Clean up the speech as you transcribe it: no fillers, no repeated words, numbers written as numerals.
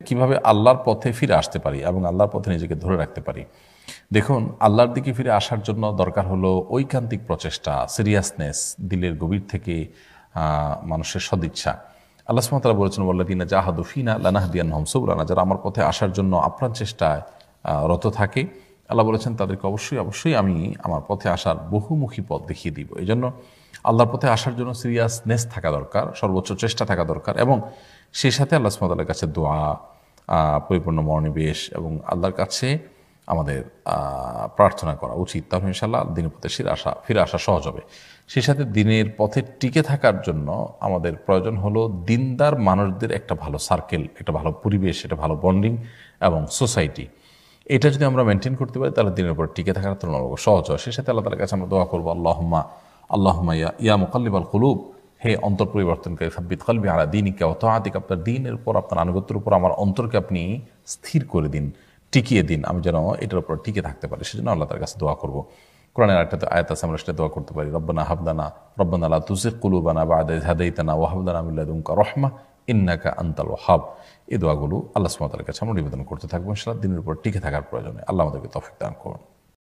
কিভাবে আল্লাহর পথে ফিরে আসতে পারি এবং আল্লাহর পথে নিজেকে ধরে রাখতে পারি। দেখুন, আল্লাহর দিকে ফিরে আসার জন্য দরকার হলো ঐকান্তিক প্রচেষ্টা, সিরিয়াসনেস, দিলের গভীর থেকে মানুষের সদিচ্ছা। আল্লাহ সুবহানাহু ওয়া তাআলা বলেছেন, ওয়াল্লাযীনা জাহাদু ফীনা লানাহদিয়ান্নাহুম সুবুলানা, যারা আমার পথে আসার জন্য আপ্রাণ চেষ্টায় রত থাকে, আল্লাহ বলেছেন তাদেরকে অবশ্যই অবশ্যই আমি আমার পথে আসার বহুমুখী পথ দেখিয়ে দিব। এই জন্য আল্লাহর পথে আসার জন্য সিরিয়াসনেস থাকা দরকার, সর্বোচ্চ চেষ্টা থাকা দরকার, এবং সেই সাথে আল্লাহ সুবহানাহু ওয়া তাআলার কাছে দোয়া, পরিপূর্ণ মনোনিবেশ এবং আল্লাহর কাছে আমাদের প্রার্থনা করা উচিত। তাহলে ইনশাআল্লাহ দিনের পথে ফিরে আসা সহজ হবে। সেই সাথে দিনের পথে টিকে থাকার জন্য আমাদের প্রয়োজন হলো দিনদার মানুষদের একটা ভালো সার্কেল, একটা ভালো পরিবেশ, একটা ভালো বন্ডিং এবং সোসাইটি। এটা যদি আমরা মেনটেন করতে পারি তাহলে দিনের উপর টিকে থাকার তুলনামূলক সহজ হয়। সেই সাথে আল্লাহ তাআলার কাছে আমরা দোয়া করবো, আল্লাহুম্মা ইয়া মুকাল্লিবাল কুলুব, হে অন্তর পরিবর্তনকারী, সাব্বিত কলবি আলা দীনিকা ওয়া তাআতিকা, আপনার দ্বীনের উপর, আপনার আনুগত্যের উপর আমার অন্তরকে আপনি স্থির করে দিন, টিকিয়ে দিন, আমি যেন এটার উপর টিকে থাকতে পারি। সেজন্য আল্লাহ তার কাছে দোয়া করব। কোরআনের একটা আয়াত আছে, আমরা সেটা দোয়া করতে পারি, রব্বানা লা তুজিগ কুলুবানা বা'দা ইয হাদাইতানা ওয়া হাব লানা মিন লাদুনকা রাহমা ইন্নাকা আনতাল ওয়াহ্হাব। এই দোয়াগুলো আল্লাহ সুবহানাহু ওয়া তাআলার কাছে আমরা নিবেদন করতে থাকবো ইনশাআল্লাহ, দিনের উপর টিকে থাকার প্রয়োজনে। আল্লাহ আমাদেরকে তৌফিক দান করুন।